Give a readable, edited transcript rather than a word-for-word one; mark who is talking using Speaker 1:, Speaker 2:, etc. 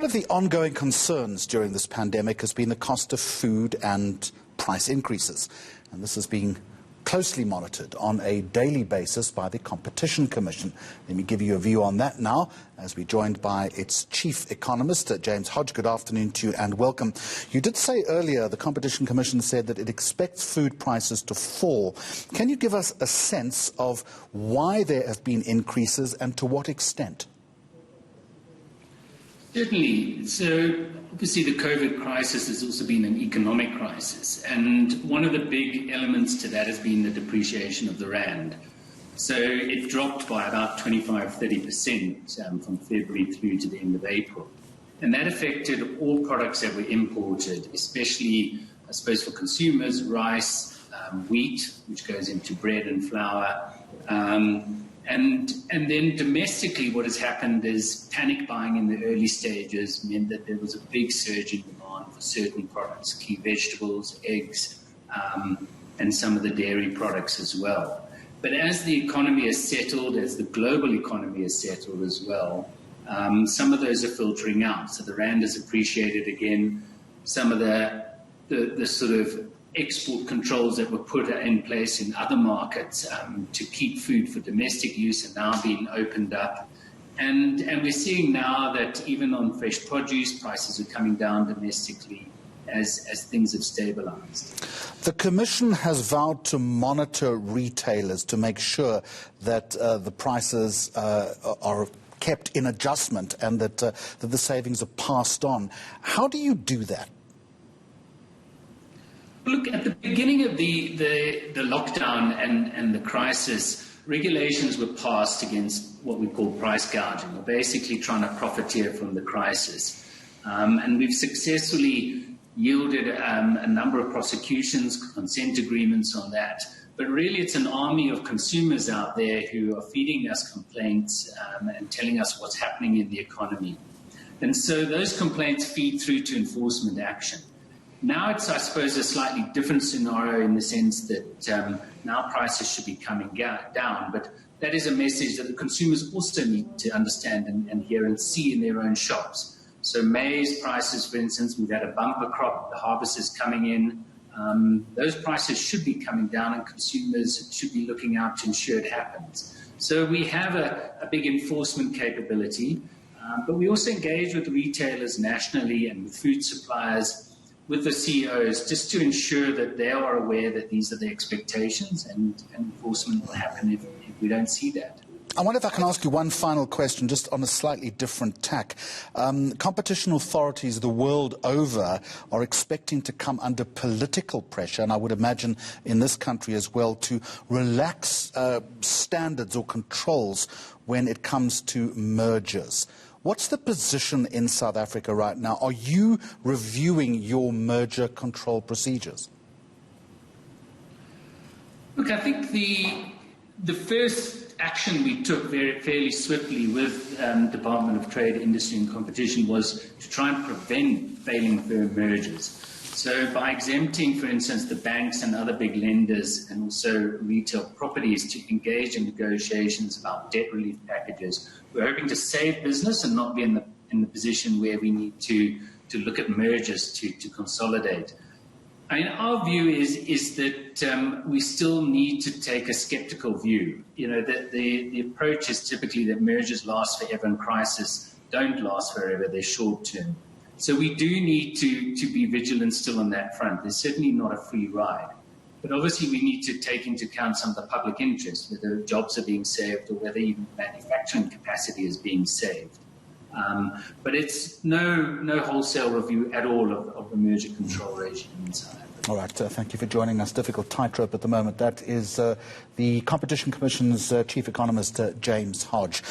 Speaker 1: One of the ongoing concerns during this pandemic has been the cost of food and price increases. And this is being closely monitored on a daily basis by the Competition Commission. Let me give you a view on that now, as we're joined by its chief economist, James Hodge. Good afternoon to you and welcome. You did say earlier the Competition Commission said that it expects food prices to fall. Can you give us a sense of why there have been increases and to what extent?
Speaker 2: Certainly. So obviously the COVID crisis has also been an economic crisis, and one of the big elements to that has been the depreciation of the rand. So it dropped by about 25–30% from February through to the end of April. And that affected all products that were imported, especially, I suppose, for consumers, rice, wheat, which goes into bread and flour. And then domestically, what has happened is panic buying in the early stages meant that there was a big surge in demand for certain products, key vegetables, eggs, and some of the dairy products as well. But as the economy has settled, as the global economy has settled as well, some of those are filtering out. So the rand has appreciated again. Some of the sort of export controls that were put in place in other markets to keep food for domestic use are now being opened up. And we're seeing now that even on fresh produce, prices are coming down domestically as things have stabilized.
Speaker 1: The Commission has vowed to monitor retailers to make sure that the prices are kept in adjustment and that the savings are passed on. How do you do that?
Speaker 2: Look, at the beginning of the lockdown and the crisis, regulations were passed against what we call price gouging, or basically trying to profiteer from the crisis. And we've successfully yielded a number of prosecutions, consent agreements on that. But really, it's an army of consumers out there who are feeding us complaints and telling us what's happening in the economy. And so those complaints feed through to enforcement action. Now it's, I suppose, a slightly different scenario in the sense that now prices should be coming down, but that is a message that the consumers also need to understand and hear and see in their own shops. So maize prices, for instance, we've had a bumper crop, the harvest is coming in. Those prices should be coming down and consumers should be looking out to ensure it happens. So we have a big enforcement capability, but we also engage with retailers nationally and with food suppliers, with the CEOs, just to ensure that they are aware that these are the expectations and enforcement will happen if we don't see that.
Speaker 1: I wonder if I can ask you one final question, just on a slightly different tack. Competition authorities the world over are expecting to come under political pressure, and I would imagine in this country as well, to relax standards or controls when it comes to mergers. What's the position in South Africa right now? Are you reviewing your merger control procedures?
Speaker 2: Look, I think the first action we took fairly swiftly with Department of Trade, Industry and Competition was to try and prevent failing firm mergers. So by exempting, for instance, the banks and other big lenders and also retail properties to engage in negotiations about debt relief packages, we're hoping to save business and not be in the position where we need to look at mergers to consolidate. I mean, our view is that we still need to take a skeptical view. You know, that the approach is typically that mergers last forever and crises don't last forever, they're short term. So we do need to be vigilant still on that front. There's certainly not a free ride. But obviously we need to take into account some of the public interest, whether jobs are being saved or whether even manufacturing capacity is being saved. But it's no wholesale review at all of the merger control regime in South Africa.
Speaker 1: All right, thank you for joining us. Difficult tightrope at the moment. That is the Competition Commission's chief economist, James Hodge.